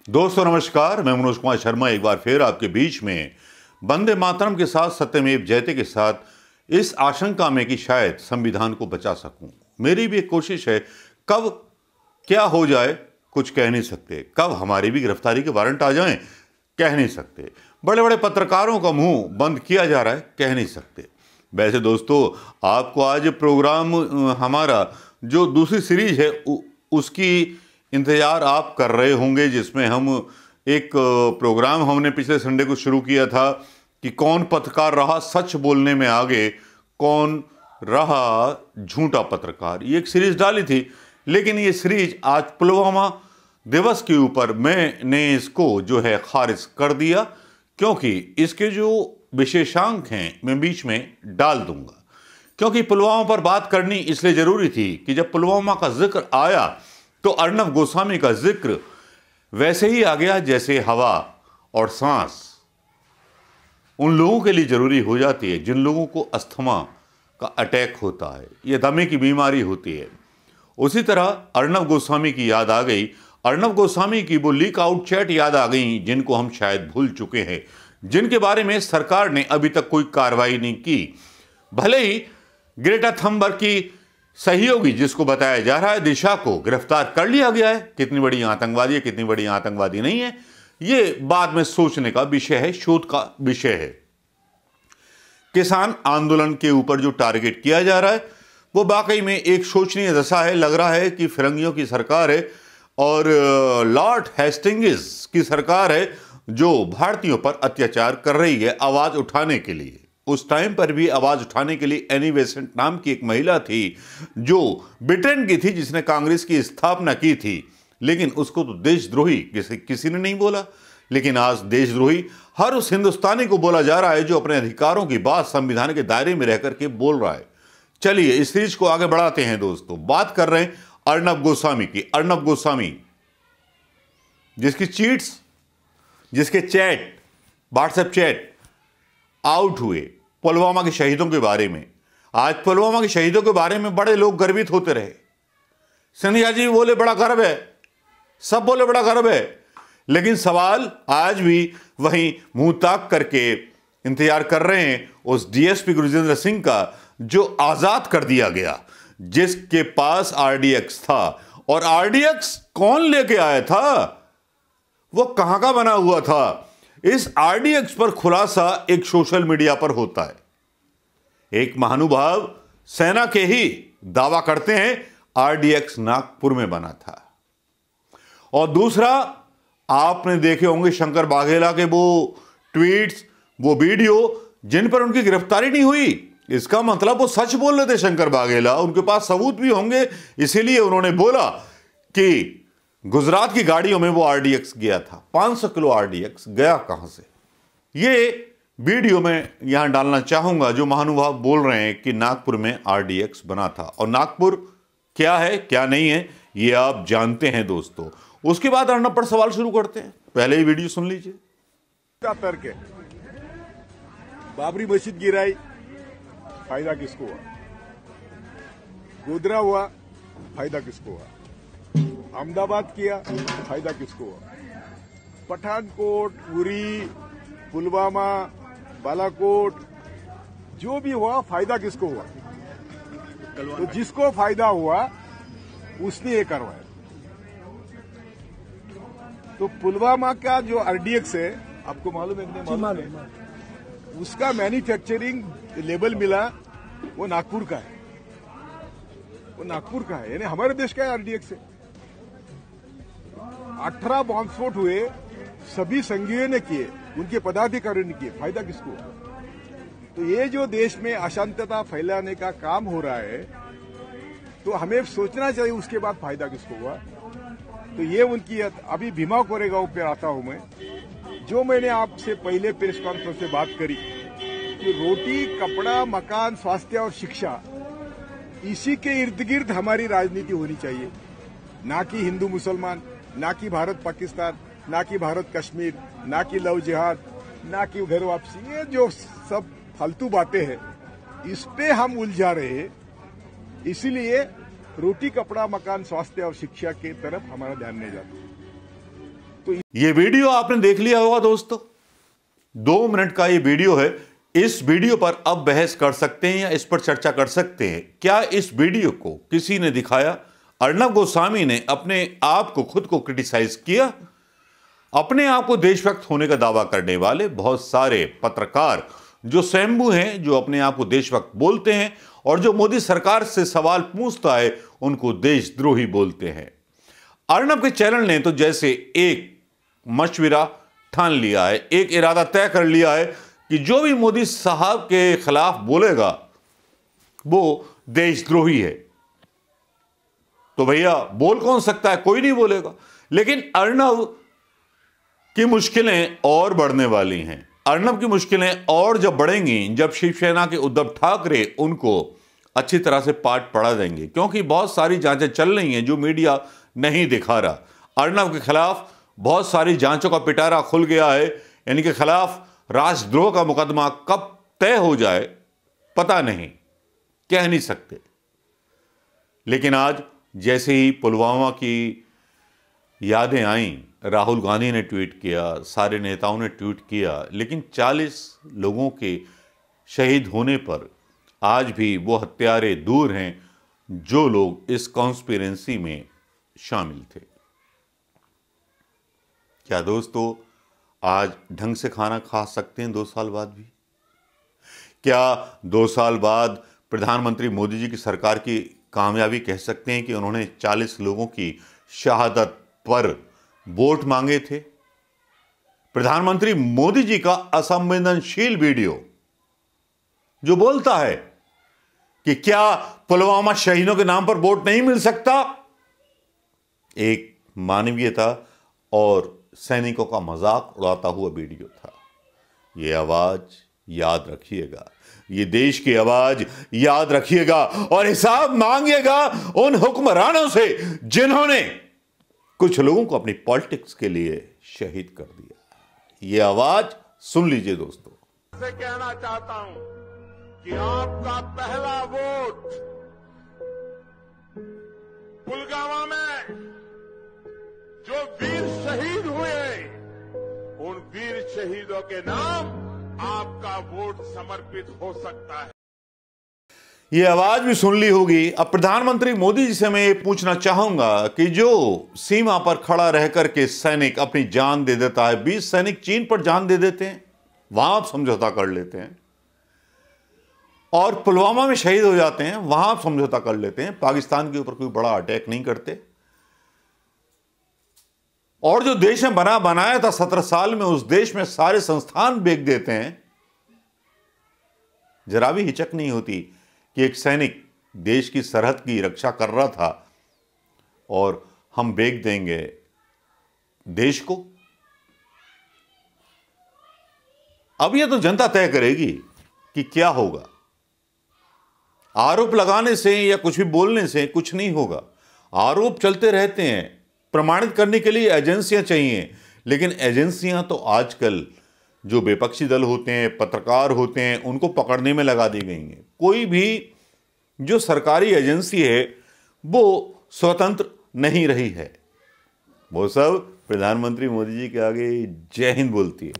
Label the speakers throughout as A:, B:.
A: दोस्तों नमस्कार, मैं मनोज कुमार शर्मा एक बार फिर आपके बीच में वंदे मातरम के साथ, सत्यमेव जयते के साथ इस आशंका में कि शायद संविधान को बचा सकूं। मेरी भी एक कोशिश है। कब क्या हो जाए कुछ कह नहीं सकते, कब हमारी भी गिरफ्तारी के वारंट आ जाएं कह नहीं सकते, बड़े बड़े पत्रकारों का मुंह बंद किया जा रहा है कह नहीं सकते। वैसे दोस्तों, आपको आज प्रोग्राम हमारा जो दूसरी सीरीज है उसकी इंतजार आप कर रहे होंगे, जिसमें हम एक प्रोग्राम हमने पिछले संडे को शुरू किया था कि कौन पत्रकार रहा सच बोलने में आगे, कौन रहा झूठा पत्रकार। ये एक सीरीज डाली थी, लेकिन ये सीरीज आज पुलवामा दिवस के ऊपर मैंने इसको जो है खारिज कर दिया, क्योंकि इसके जो विशेषांक हैं मैं बीच में डाल दूंगा। क्योंकि पुलवामा पर बात करनी इसलिए जरूरी थी कि जब पुलवामा का जिक्र आया तो अर्नब गोस्वामी का जिक्र वैसे ही आ गया जैसे हवा और सांस उन लोगों के लिए जरूरी हो जाती है जिन लोगों को अस्थमा का अटैक होता है, यह दमे की बीमारी होती है। उसी तरह अर्नब गोस्वामी की याद आ गई, अर्नब गोस्वामी की वो लीक आउट चैट याद आ गई जिनको हम शायद भूल चुके हैं, जिनके बारे में सरकार ने अभी तक कोई कार्रवाई नहीं की। भले ही ग्रेटा थंबर्ग की सहयोगी जिसको बताया जा रहा है दिशा को गिरफ्तार कर लिया गया है, कितनी बड़ी आतंकवादी है कितनी बड़ी आतंकवादी नहीं है ये बाद में सोचने का विषय है, शोध का विषय है। किसान आंदोलन के ऊपर जो टारगेट किया जा रहा है वो वाकई में एक शोचनीय दशा है। लग रहा है कि फिरंगियों की सरकार है और लॉर्ड हेस्टिंग्स की सरकार है जो भारतीयों पर अत्याचार कर रही है आवाज उठाने के लिए। उस टाइम पर भी आवाज उठाने के लिए एनी बेसेंट नाम की एक महिला थी जो ब्रिटेन की थी, जिसने कांग्रेस की स्थापना की थी, लेकिन उसको तो देशद्रोही किसी ने नहीं बोला। लेकिन आज देशद्रोही हर उस हिंदुस्तानी को बोला जा रहा है जो अपने अधिकारों की बात संविधान के दायरे में रहकर के बोल रहा है। चलिए इस सीरीज को आगे बढ़ाते हैं दोस्तों। बात कर रहे हैं अर्नब गोस्वामी की। अर्नब गोस्वामी जिसकी चीट्स, जिसके चैट, व्हाट्सएप चैट आउट हुए पुलवामा के शहीदों के बारे में। आज पुलवामा के शहीदों के बारे में बड़े लोग गर्वित होते रहे। सिंधिया जी बोले बड़ा गर्व है, सब बोले बड़ा गर्व है, लेकिन सवाल आज भी वहीं मुंह ताक करके इंतजार कर रहे हैं उस डीएसपी गुरजिंदर सिंह का जो आजाद कर दिया गया, जिसके पास आरडीएक्स था। और आरडीएक्स कौन लेके आया था, वो कहां का बना हुआ था, इस आरडीएक्स पर खुलासा एक सोशल मीडिया पर होता है। एक महानुभाव सेना के ही दावा करते हैं आरडीएक्स नागपुर में बना था। और दूसरा, आपने देखे होंगे शंकर बाघेला के वो ट्वीट्स, वो वीडियो जिन पर उनकी गिरफ्तारी नहीं हुई। इसका मतलब वो सच बोल रहे थे शंकर बाघेला, उनके पास सबूत भी होंगे, इसीलिए उन्होंने बोला कि गुजरात की गाड़ियों में वो आरडीएक्स गया था। 500 किलो आरडीएक्स गया कहां से, ये वीडियो में यहां डालना चाहूंगा जो महानुभाव बोल रहे हैं कि नागपुर में आरडीएक्स बना था। और नागपुर क्या है क्या नहीं है ये आप जानते हैं दोस्तों। उसके बाद अर्नब पर सवाल शुरू करते हैं, पहले ही वीडियो सुन लीजिए।
B: करके बाबरी मस्जिद गिराई, फायदा किसको हुआ? गोधरा हुआ, फायदा किसको हुआ? अहमदाबाद किया, फायदा किसको हुआ? पठानकोट, उरी, पुलवामा, बालाकोट, जो भी हुआ फायदा किसको हुआ? तो जिसको फायदा हुआ उसने ये करवाया। तो पुलवामा का जो आरडीएक्स है, आपको मालूम है कि नहीं मालूम? उसका मैन्युफैक्चरिंग लेबल मिला वो नागपुर का है, वो नागपुर का है, यानी हमारे देश का आरडीएक्स है। 18 बॉम्ब स्फोट हुए, सभी संघीय ने किए, उनके पदाधिकारियों ने किए, फायदा किसको? तो ये जो देश में अशांतता फैलाने का काम हो रहा है, तो हमें सोचना चाहिए उसके बाद फायदा किसको हुआ। तो ये उनकी, अभी भीमा कोरेगांव पे आता हूं मैं, जो मैंने आपसे पहले प्रेस कॉन्फ्रेंस में बात करी कि रोटी, कपड़ा, मकान, स्वास्थ्य और शिक्षा, इसी के इर्द गिर्द हमारी राजनीति होनी चाहिए, ना कि हिंदू मुसलमान, ना कि भारत पाकिस्तान, ना कि भारत कश्मीर, ना कि लव जिहाद, ना कि घर वापसी। ये जो सब फालतू बातें हैं इस पे हम उलझा रहे हैं। इसीलिए रोटी, कपड़ा, मकान, स्वास्थ्य और शिक्षा की तरफ हमारा ध्यान नहीं जाता। तो
A: ये वीडियो आपने देख लिया होगा दोस्तों, 2 मिनट का ये वीडियो है। इस वीडियो पर अब बहस कर सकते हैं या इस पर चर्चा कर सकते हैं। क्या इस वीडियो को किसी ने दिखाया? अर्नब गोस्वामी ने अपने आप को, खुद को क्रिटिसाइज किया। अपने आप को देशभक्त होने का दावा करने वाले बहुत सारे पत्रकार जो स्वयंभू हैं, जो अपने आप को देशभक्त बोलते हैं और जो मोदी सरकार से सवाल पूछता है, उनको देशद्रोही बोलते हैं। अर्नब के चैनल ने तो जैसे एक मशविरा ठान लिया है, एक इरादा तय कर लिया है कि जो भी मोदी साहब के खिलाफ बोलेगा वो देशद्रोही है। तो भैया बोल कौन सकता है? कोई नहीं बोलेगा। लेकिन अर्नब की मुश्किलें और बढ़ने वाली हैं। अर्नब की मुश्किलें और जब बढ़ेंगी, जब शिवसेना के उद्धव ठाकरे उनको अच्छी तरह से पाठ पढ़ा देंगे, क्योंकि बहुत सारी जांचें चल रही हैं जो मीडिया नहीं दिखा रहा। अर्नब के खिलाफ बहुत सारी जांचों का पिटारा खुल गया है। इनके खिलाफ राष्ट्रद्रोह का मुकदमा कब तय हो जाए पता नहीं, कह नहीं सकते। लेकिन आज जैसे ही पुलवामा की यादें आईं, राहुल गांधी ने ट्वीट किया, सारे नेताओं ने ट्वीट किया, लेकिन 40 लोगों के शहीद होने पर आज भी वो हत्यारे दूर हैं जो लोग इस कॉन्स्पिरेंसी में शामिल थे। क्या दोस्तों आज ढंग से खाना खा सकते हैं 2 साल बाद भी? क्या 2 साल बाद प्रधानमंत्री मोदी जी की सरकार की कामयाबी कह सकते हैं कि उन्होंने 40 लोगों की शहादत पर वोट मांगे थे? प्रधानमंत्री मोदी जी का असंवेदनशील वीडियो जो बोलता है कि क्या पुलवामा शहीदों के नाम पर वोट नहीं मिल सकता, एक मानवीयता और सैनिकों का मजाक उड़ाता हुआ वीडियो था। यह आवाज याद रखिएगा, ये देश की आवाज याद रखिएगा और हिसाब मांगिएगा उन हुक्मरानों से जिन्होंने कुछ लोगों को अपनी पॉलिटिक्स के लिए शहीद कर दिया। ये आवाज सुन लीजिए दोस्तों।
C: से कहना चाहता हूं कि आपका पहला वोट पुलवामा में जो वीर शहीद हुए, उन वीर शहीदों के नाम आपका वोट समर्पित हो सकता है।
A: ये आवाज भी सुन ली होगी। अब प्रधानमंत्री मोदी जी से मैं ये पूछना चाहूंगा कि जो सीमा पर खड़ा रहकर के सैनिक अपनी जान दे देता है, 20 सैनिक चीन पर जान दे देते हैं, वहां आप समझौता कर लेते हैं, और पुलवामा में शहीद हो जाते हैं, वहां आप समझौता कर लेते हैं, पाकिस्तान के ऊपर कोई बड़ा अटैक नहीं करते, और जो देश में बनाया था 17 साल में, उस देश में सारे संस्थान बेच देते हैं। जरा भी हिचक नहीं होती कि एक सैनिक देश की सरहद की रक्षा कर रहा था और हम बेच देंगे देश को। अब यह तो जनता तय करेगी कि क्या होगा। आरोप लगाने से या कुछ भी बोलने से कुछ नहीं होगा। आरोप चलते रहते हैं, प्रमाणित करने के लिए एजेंसियां चाहिए, लेकिन एजेंसियां तो आजकल जो विपक्षी दल होते हैं, पत्रकार होते हैं, उनको पकड़ने में लगा दी गई हैं। कोई भी जो सरकारी एजेंसी है वो स्वतंत्र नहीं रही है, वो सब प्रधानमंत्री मोदी जी के आगे जय हिंद बोलती है।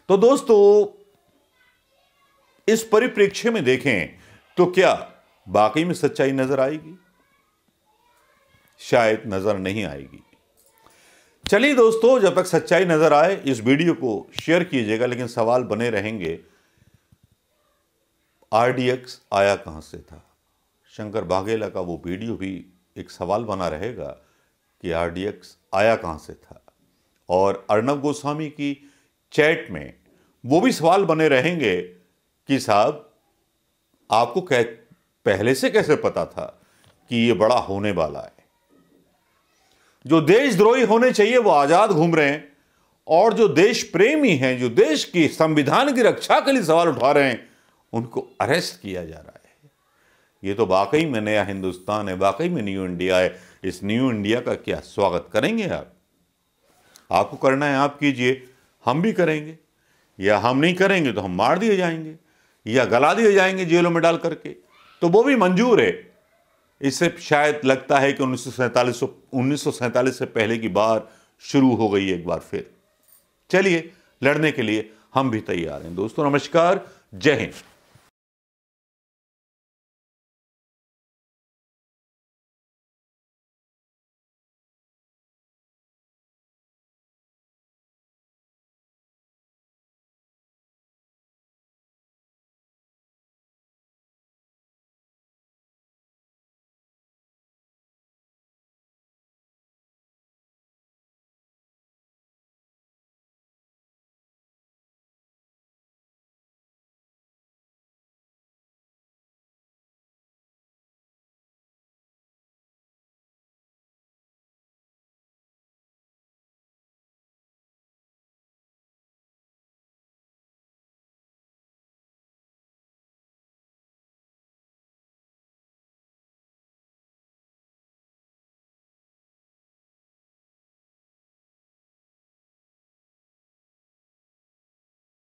A: तो दोस्तों इस परिप्रेक्ष्य में देखें तो क्या वाकई में सच्चाई नजर आएगी? शायद नजर नहीं आएगी। चलिए दोस्तों, जब तक सच्चाई नजर आए इस वीडियो को शेयर कीजिएगा, लेकिन सवाल बने रहेंगे, आरडीएक्स आया कहां से था? शंकर वाघेला का वो वीडियो भी एक सवाल बना रहेगा कि आरडीएक्स आया कहां से था, और अर्नब गोस्वामी की चैट में वो भी सवाल बने रहेंगे कि साहब आपको पहले से कैसे पता था कि ये बड़ा होने वाला है? जो देशद्रोही होने चाहिए वो आजाद घूम रहे हैं, और जो देश प्रेमी हैं, जो देश की संविधान की रक्षा के लिए सवाल उठा रहे हैं, उनको अरेस्ट किया जा रहा है। ये तो वाकई में नया हिंदुस्तान है, वाकई में न्यू इंडिया है। इस न्यू इंडिया का क्या स्वागत करेंगे आप? आपको करना है आप कीजिए, हम भी करेंगे, या हम नहीं करेंगे तो हम मार दिए जाएंगे या गला दिए जाएंगे जेलों में डाल करके, तो वो भी मंजूर है। इससे शायद लगता है कि 1947 से पहले की बार शुरू हो गई एक बार फिर। चलिए, लड़ने के लिए हम भी तैयार हैं। दोस्तों नमस्कार, जय हिंद।